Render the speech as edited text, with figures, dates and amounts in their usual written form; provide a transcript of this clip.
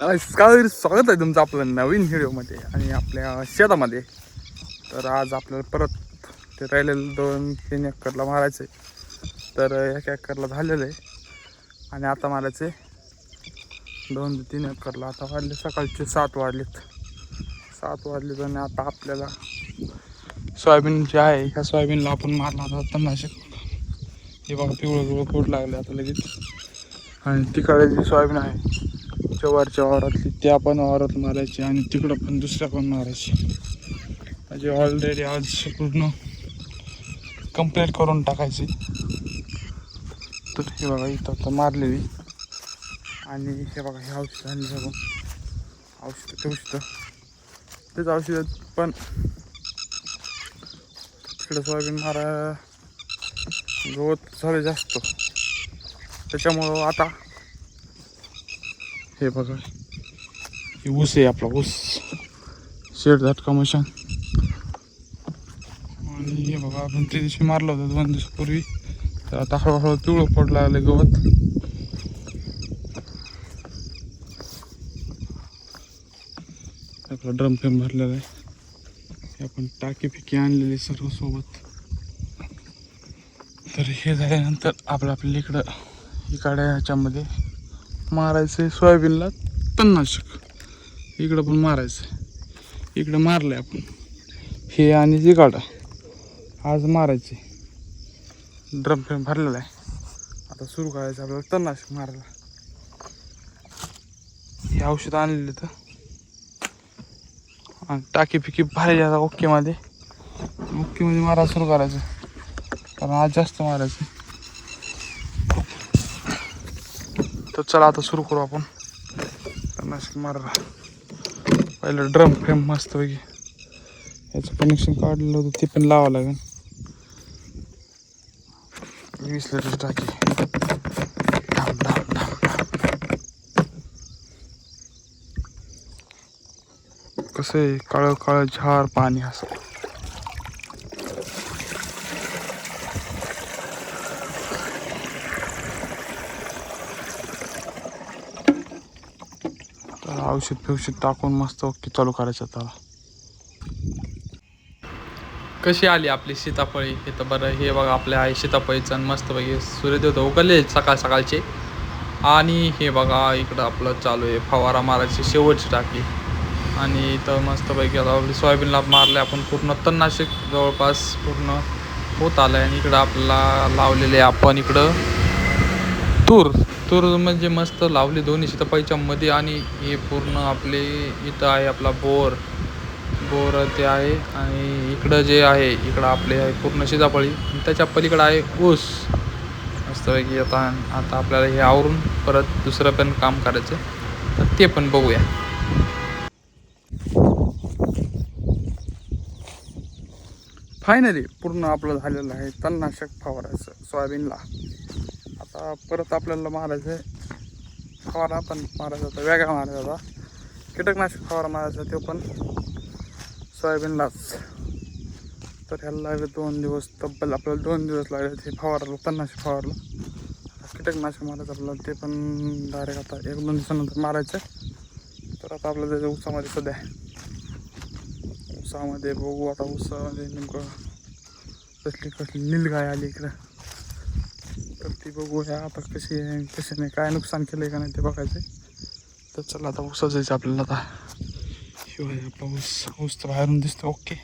नमस्कार, स्वागत आहे तुमचं आपलं नवीन व्हिडिओमध्ये आणि आपल्या शेतामध्ये. तर आज आपल्याला परत ते राहिलेलं 2-3 एकरला मारायचं आहे. तर 1 एकरला झालेलं आहे आणि आता मारायचं आहे 2 ते 3 एकरला. आता वाजले सकाळचे 7 वाजलेत. 7 वाजलेत आणि आता आपल्याला सोयाबीन जे आहे ह्या सोयाबीनला आपण मारणार आहोत तणनाशक. हे बघा पिवळं फूट लागले आता लगेच. आणि तिकडे जी सोयाबीन आहे वरच्या वावरातली त्या पण वावरात मारायची आणि तिकडं पण दुसऱ्या पण मारायची. म्हणजे ऑलरेडी आज पूर्ण कंप्लीट करून टाकायची. तर हे बघा इथं आता मारलेली आणि हे बघा हे औषध आणले सगळं औषध तेच औषध पण तिकडं सोयाबीन मारा गवत झालं जास्त त्याच्यामुळं आता हे बघा हे ऊस आहे आपला ऊस शेड झटका मशान. आणि हे बघा आपण त्या दिवशी मारलं होतं 2 दिवसापूर्वी. तर आता हळूहळू पिवळं पडलं लागलं गवत. आपला ड्रम फेम भरलेला आहे. हे आपण टाकी फिकी आणलेली सर्व सोबत. तर हे झाल्यानंतर आपल्या इकडं ह्याच्यामध्ये मारायचं आहे सोयाबीनला तणनाशक. इकडं पण मारायचं. इकडं मारलं आहे आपण हे आणि जिगाडा आज मारायचे. ड्रम फ्रेम भरलेला आहे. आता सुरू करायचं आपल्याला तणनाशक मारायला. हे औषध आणलेलं तर आणि टाकी फिकी भारी आता ओकेमध्ये मारायला सुरू करायचं कारण आज जास्त मारायचं. तर चला आता सुरू करू आपण तणनाशक मारायला. पहिलं ड्रम फ्रेम मस्त पैकी याचं कनेक्शन काढलेलं होतं ते पण लावावं लागेल. 20 लिटर टाकी. कसं आहे काळं काळं झार पाणी असं. तर औषध टाकून मस्त ओके चालू करायचं. आता कशी आली आपली सीताफळी हे तर बरं. हे बघा आपल्या आहे सीताफळीचं आणि मस्तपैकी सूर्यदेवता उगवले सकाळचे. आणि हे बघा इकडं आपलं चालू आहे फवारा मारायची शेवटची टाकी. आणि इथं मस्तपैकी आता आपली सोयाबीनला मारले आपण पूर्ण तणनाशक जवळपास पूर्ण होत आलं आहे. आणि इकडं आपल्याला लावलेले आपण इकडं तूर म्हणजे मस्त लावली दोन्ही सीताफळीच्या मध्ये. आणि हे पूर्ण आपले इथं आहे आपला बोर ते आहे. आणि इकडं जे आहे इकडं आपले आहे पूर्ण सीताफळी. त्याच्या पलीकडं आहे ऊस मस्तपैकी. आता आपल्याला हे आवरून परत दुसरं पण काम करायचं तर ते पण बघूया. फायनली पूर्ण आपलं झालेलं आहे तणनाशक फवारायचं सोयाबीनला. आता परत आपल्याला मारायचं आहे फवारा पण मारायचा होता वेगळा मारायचा होता. कीटकनाशक फवारा मारायचा तो पण सोयाबीनलाच. तर ह्याला लागले 2 दिवस तब्बल आपल्याला 2 दिवस लागले ते फवाराला तणनाशक फवारला. कीटकनाशक मारायचं आपल्याला ते पण डायरेक्ट आता 1-2 दिवसानंतर मारायचं. तर आता आपल्याला त्याच्या ऊसामध्ये सध्या ऊसामध्ये बघू आता ऊसामध्ये नेमकं कसली नीलगाय आली इकडं. तर ती बघूया आता कशी आहे कशी नाही काय नुकसान केलं आहे का नाही ते बघायचं. तर चला आता ऊसाच जायचं आपल्याला. आता शिवाय आपला ऊस तर बाहेरून दिसतो ओके.